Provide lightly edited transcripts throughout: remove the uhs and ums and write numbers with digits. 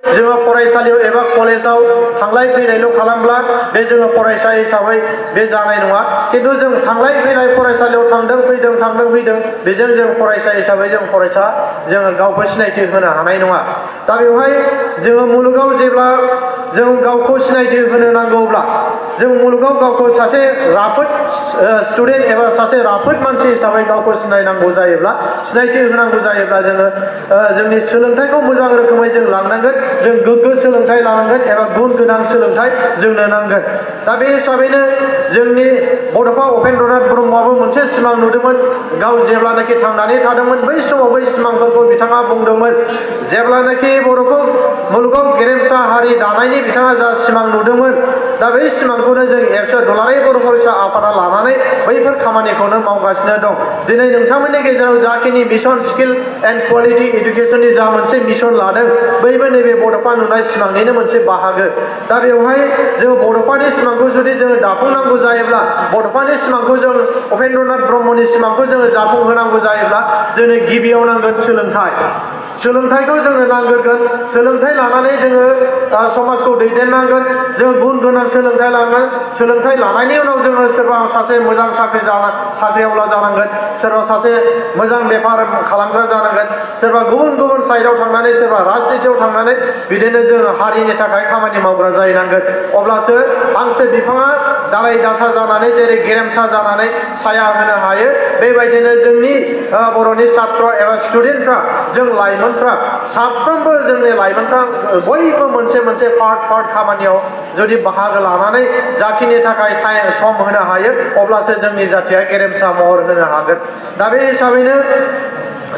जोङो फरायसालियाव एबा कलेजाव थांलाय फैलायल' खालामब्ला बे जोङो फरायसा हिसाबै बे जानाय नङा। खिन्थु जों थांलाय फैलाय फरायसालियाव थांदों फैदों बेजों जों फरायसा हिसाबै जों फरायसा जोङो गावखौ सिनायथि होनो हानाय नङा। दा बेवहाय जोङो मुलुगाव जेब्ला जों गावखौ सिनायथि होनो नांगौब्ला जों मुलुगाव गावखौ सासे राफोद स्टुडेन्ट एबा सासे राफोद मानसि हिसाबै गावखौ सिनायनांगौ जायोब्ला सिनायथि होनांगौ जायोब्ला जोङो जोंनि सोलोंथाइखौ मोजां रोखोमै जों लांनांगोन। जों गोग्गो सोलोंथाइ लानांगोन एबा गुन गोनां सोलोंथाइ जोंनो नांगोन। दा बे हिसाबैनो जोंनि बड'फा उपेन्द्रनाथ ब्रह्मआबो मोनसे सिमां नुदोंमोन। गाव जेब्लानाखि थांनानै थादोंमोन बै समाव बै सिमांफोरखौ बिथाङा बुंदोंमोन। जेब्लानाखि बर'खौ मुलुगाव गेरेमसा हारि दानायनि बिथाङा जा सिमां नुदोंमोन, दा बै सिमांखौनो जों दुलाराय बर' फरायसा आफादा लानानै बैफोर खामानिखौनो मावगासिनो दं। दिनै नोंथांमोननि गेजेराव जाखिनि मिशन स्किल एन्ड क्वालिटि इडुकेसननि जा मोनसे मिशन लादों, बैबो नैबे बड'फा नुनाय सिमांनिनो मोनसे बाहागो। दा बेवहाय जों बड'फानि सिमांखौ जुदि जोङो दाफुंनांगौ जायोब्ला, बड'फानि सिमांखौ जों उपेन्द्रनाथ ब्रह्मनि सिमांखौ जोङो जाफुंहोनांगौ जायोब्ला जोंनो गिबियाव नांगोन सोलोंथाइ। सोलोंथाइखौ जोंनो नांग्रोगोन। सोलोंथाइ लानानै जोङो समाजखौ दैदेननांगोन। जों गुन गोनां सोलोंथाइ लानांगोन। सोलोंथाइ लानायनि उनाव जोङो सोरबा सासे मोजां साख्रिआवला जानांगोन, सोरबा सासे मोजां बेफार खालामग्रा जानांगोन, सोरबा गुबुन साइडआव थांनानै सोरबा राजनितियाव थांनानै बिदिनो जोङो हारिनि थाखाय खामानि मावग्रा जाहैनांगोन। अब्लासो फांसे बिफाङा दालाय दासा जानानै जेरै गेरेमसा जानानै साया होनो हायो, बेबायदिनो जोंनि बर'नि छात्र एबा स्टुडेन्टफ्रा, जों लाइमोनफ्रा, साफ्रोमबो जोंनि लाइमोनफ्रा बयबो मोनसे पार्ट खामानियाव जुदि बाहागो लानानै जाथिनि थाखाय सम होनो हायो, अब्लासो जोंनि जाथिया गेरेमसा महर होनो हागोन। दा बे हिसाबैनो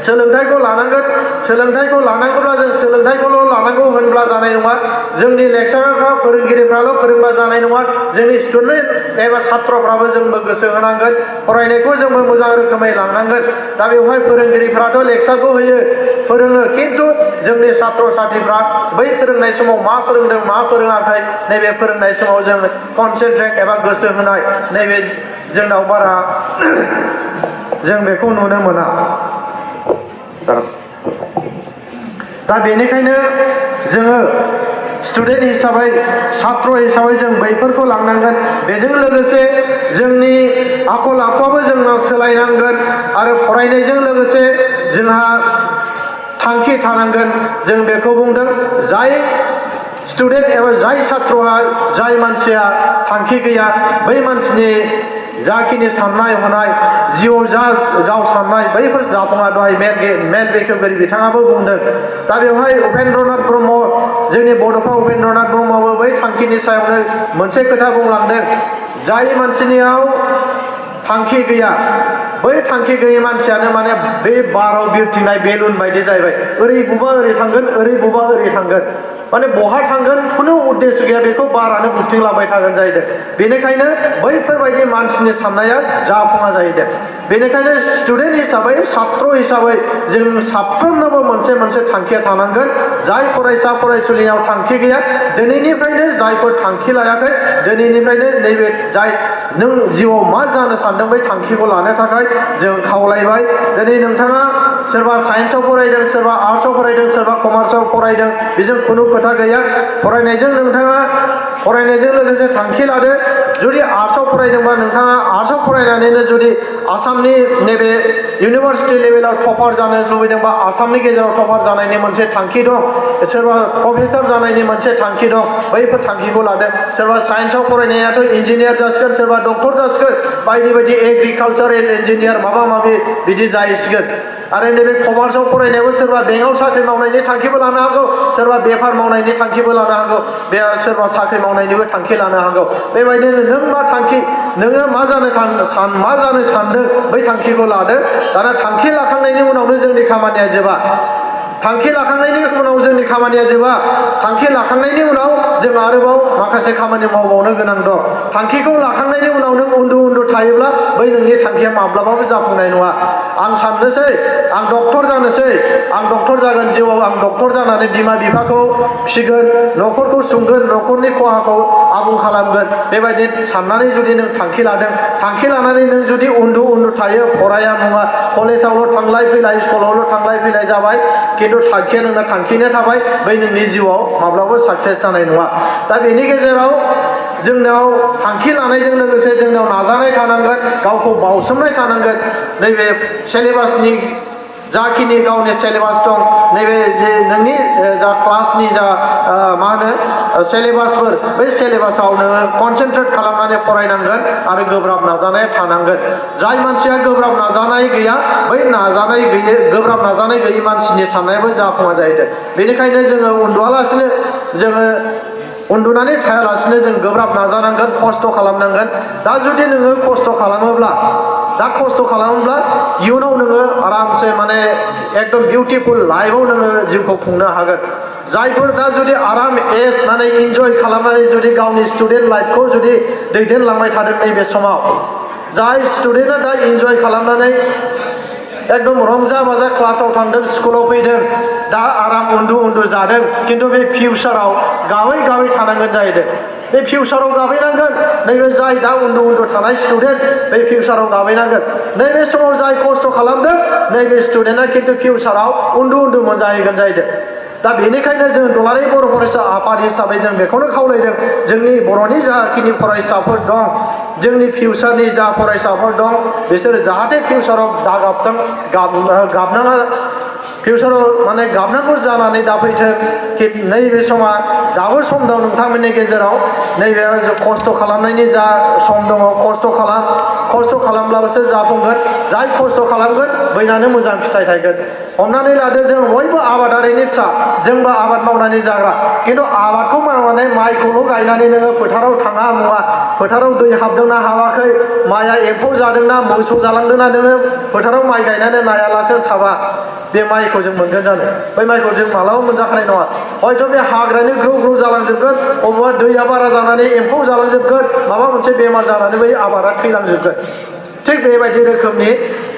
सोलोंथाइखौ लानांगोन। सोलोंथाइखौ लानांगौब्ला जों सोलोंथाइखौल' लानांगौ होनब्ला जानाय नङा। जोंनि लेक्सारारफ्रा, फोरोंगिरिफ्राल' फोरोंबा जानाय नङा। जोंनि स्टुडेन्ट एबा छात्रफ्राबो जोंबो गोसो होनांगोन। फरायनायखौ जोंबो मोजां रोखोमै लांनांगोन। दा बेवहाय फोरोंगिरिफ्राथ' लेक्सारखौ होयो, फोरोङो, खिन्थु जोंनि छात्र छात्रिफ्रा बै फोरोंनाय समाव मा फोरोंदों मा फोरोङाखै, नैबे फोरोंनाय समाव जों कनसेन्ट्रेट एबा गोसो होनाय नैबे जोंनाव बारा जों बेखौ नुनो मोना। दा बेनिखायनो जोङो स्टुडेन्ट हिसाबै, छात्र हिसाबै जों बैफोरखौ लांनांगोन। बेजों लोगोसे जोंनि आखल आखुआबो जोंनाव सोलायनांगोन आरो फरायनायजों लोगोसे जोंहा थांखि थानांगोन। जों बेखौ बुंदों, जाय स्टुडेन्ट एबा जाय छात्रआ, जाय मानसिया थांखि गैया, बै मानसिनि जाखिनि साननाय हनाय, जिउआव जा गाव साननाय, बैफोर जाफुङा। दहाय मेल बेखेवगिरि बिथाङाबो बुंदों। दा बेवहाय उपेन्द्रनाथ ब्रह्म, जोंनि बड'फा उपेन्द्रनाथ ब्रह्मआबो बै थांखिनि सायावनो मोनसे खोथा बुंलांदों। जाय मानसिनियाव थांखि गैया, बै थांखि गैयै मानसियानो माने बे बाराव बिरथिंनाय बेलुन बायदि जाहैबाय। ओरै बुबा ओरै थांगोन, ओरै बुबा ओरै थांगोन, माने बहा थांगोन खुनु उद्देश्य गैया, बेखौ बारानो बुथिंलांबाय थागोन जाहैदों। बेनिखायनो बैफोरबायदि मानसिनि साननाया जाफुङा जाहैदों। बेनिखायनो स्टुडेन्ट हिसाबै, छात्र हिसाबै जों साफ्रोमनोबो मोनसे थांखिया थानांगोन। जाय फरायसा फरायसुलिनाव थांखि गैया, दिनैनिफ्रायनो जायफोर थांखि लायाखै, दिनैनिफ्रायनो नैबे जाय नों जिउआव मा जानो सानदों बै थांखिखौ लानो थाखाय जों खावलायबाय। दिनै नोंथाङा सोरबा साइन्सआव फरायदों, सोरबा आर्ट्सआव फरायदों, सोरबा कमार्सआव फरायदों, बेजों खुनु खोथा गैया। फरायनायजों नोंथाङा फरायनायजों लोगोसे थांखि लादो। जुदि आर्ट्सआव फरायदोंबा नोंथाङा आर्ट्सआव फरायनानैनो जुदि आसामनि नैबे इउनिभार्सिटि लेभेलाव टपार जानो लुबैदोंबा आसामनि गेजेराव टपार जानायनि मोनसे थांखि दं, सोरबा प्रफेसर जानायनि मोनसे थांखि दं, बैफोर थांखिखौ लादो। सोरबा साइन्सआव फरायनायाथ' इन्जिनियार जासिगोन, सोरबा डक्टर जासिगोन, बायदि एग्रिकालसारेल इन्जिनियार माबा माबि बिदि जाहैसिगोन। आरो नैबे कमार्सआव फरायनायावो सोरबा बेंकआव साख्रि मावनायनि थांखिबो लानो हागौ, सोरबा बेफार मावनायनि थांखिबो लानो हागौ, सोरबा साख्रि मावनायनिबो थांखि लानो हागौ। बेबायदिनो नों मा थांखि, नोङो मा जानो सानदों बै थांखिखौ लादो। दाना थांखि लाखांनायनि उनावनो जोंनि खामानिया जोबा। थांखि लाखांनायनि उनाव जोंनि खामानिया जोबा। थांखि लाखांनायनि उनाव जों आरोबाव माखासे खामानि मावबावनो गोनां दं। थांखिखौ लाखांनायनि उनाव नों उन्दु थायोब्ला बै नोंनि थांखिया माब्लाबाबो जाफुंनाय नङा। आं साननोसै, आं डक्टर जानोसै, आं डक्टर जागोन, जिउआव आं डक्टर जानानै बिमा बिफाखौ फिसिगोन, न'खरखौ सुंगोन, न'खरनि खहाखौ आबुं खालामगोन, बेबायदि साननानै जुदि नों थांखि लादों, थांखि लानानै नों जुदि उन्दु थायो, फराया मुवा, कलेजावल' थांलाय फैलाय, स्कुलावल' थांलाय फैलाय जाबाय, खिन्थु थांखिया नोंना थांखिनो थाबाय बै नोंनि जिउआव माब्लाबा साक्सेस जानाय नङा दा बेनि गेजेराव जोंनाव थांखि लानायजों लोगोसे जोंनाव नाजानाय थानांगोन गावखौ बावसोमनाय थानांगोन नैबे सिलेबासनि जाखिनि गावनि सिलेबास दं नैबे जे नोंनि जा क्लासनि जा मा होनो सिलेबासफोर बै सिलेबासाव नोङो कनसेन्ट्रेट खालामनानै फरायनांगोन आरो गोब्राब नाजानाय थानांगोन जाय मानसिया गोब्राब नाजानाय गैया बै गोब्राब नाजानाय गैयै मानसिनि साननायाबो जाफुङा जाहैदों बेनिखायनो जोङो उन्दुआलासिनो जोङो उन्दुनानै थायालासिनो जों गोब्राब नाजानांगोन खस्थ' खालामनांगोन दा जुदि नोङो खस्थ' खालामोब्ला इयुनाव नोङो आरामसे माने एकदम बिउटिफुल लाइफआव नोङो जिउखौ खुंनो हागोन जायफोर दा जुदि आराम एज माने इन्जय खालामनानै जुदि गावनि स्टुडेन्ट लाइफखौ जुदि दैदेनलांबाय थादों नैबे समाव जाय स्टुडेन्टआ दा इन्जय खालामनानै एकदम रंजा बाजा क्लासाव थांदों स्कुलाव फैदों दा आराम उन्दु जादों खिन्थु बे फिउचाराव गाबै थानांगोन जाहैदों बे फिउचाराव गाबैनांगोन नैबे जाय दा उन्दु थानाय स्टुडेन्ट बे फिउचाराव गाबैनांगोन नैबे समाव जाय खस्थ' खालामदों नैबे स्टुडेन्टआ खिन्थु फिउचाराव उन्दु मोनजाहैगोन जाहैदों दा बेनिखायनो जों दुलाराय बर' फरायसा आफाद हिसाबै जों बेखौनो खावलायदों जोंनि बर'नि जाखिनि फरायसाफोर दं जोंनि फिउचारनि जा फरायसाफोर दं बिसोर जाहाथे फिउचाराव दागाबथों गाबनाङा फिउचाराव माने गाबनांगौ जानानै दाफैथों नैबे समा दाबो सम दं नोंथांमोननि गेजेराव नैबे खस्थ' खालामनायनि जा सम दङ खस्थ' खालामब्लासो जाफुंगोन जाय खस्थ' खालामगोन बैनानो मोजां फिथाइ थायगोन हमनानै लादो जों बयबो आबादारिनि फिसा जोंबो आबाद मावनानै जाग्रा खिन्थु आबादखौ मावनानै माइखौल' गायनानै नोङो फोथाराव थाङा मुवा फोथाराव दै हाबदोंना हाबाखै माइआ एम्फौ जादोंना मोसौ जालांदोंना नोङो फोथाराव माइ गायनानै नायालासे थाबा बे माइखौ जों मोनगोन जानो बै माइखौ जों मालाबा मोनजाखानाय नङा हयथ' बे हाग्रानि ग्रौ जालांजोबगोन अबेबा दैया बारा जानानै एम्फौ जालांजोबगोन माबा मोनसे बेमार जानानै बै आबादा थैलांजोबगोन थिग बेबायदि रोखोमनि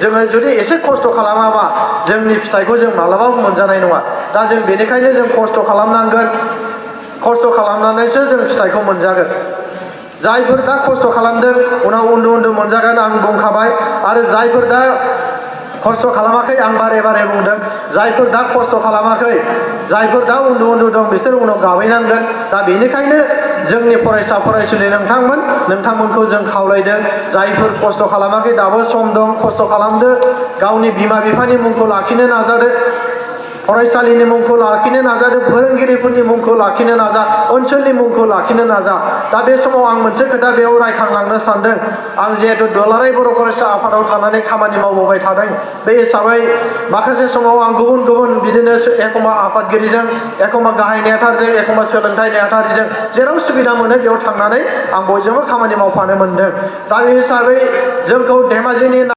जोङो जुदि एसे खस्थ' खालामाबा जोंनि फिथाइखौ जों मालाबाबो मोनजानाय नङा दा जों बेनिखायनो जों खस्थ' खालामनांगोन खस्थ' खालामनानैसो जों फिथाइखौ मोनजागोन जायफोर दा खस्थ' खालामदों उनाव उन्दु मोनजागोन आं बुंखाबाय आरो जायफोर दा खस्थ' खालामाखै आं बारे बुंदों जायफोर दा खस्थ' खालामाखै जायफोर दा उन्दु दं बिसोर उनाव गाबैनांगोन दा बेनिखायनो जोंनि फरायसा फरायसुलि नोंथांमोनखौ जों खावलायदों जायफोर खस्थ' खालामाखै दाबो सम दं खस्थ' खालामदो गावनि बिमा बिफानि मुंखौ लाखिनो नाजादो फरायसालिनि मुंखौ लाखिनो नाजादो फोरोंगिरिफोरनि मुंखौ लाखिनो नाजा ओनसोलनि मुंखौ लाखिनो नाजा दा बे समाव आं मोनसे खोथा बेयाव रायखांलांनो सानदों आं जिहेतु दुलाराय बर' फरायसा आफादाव थानानै खामानि मावबोबाय थादों बे हिसाबै माखासे समाव आं गुबुन बिदिनो एखम्बा आफादगिरिजों एखम्बा गाहाय नेहाथारजों एखम्बा सोलोंथाइ नेहाथारिजों जेराव सुबिदा मोनो बेयाव थांनानै आं बयजोंबो खामानि मावफानो मोनदों दा बे हिसाबै जोंखौ धेमाजिनि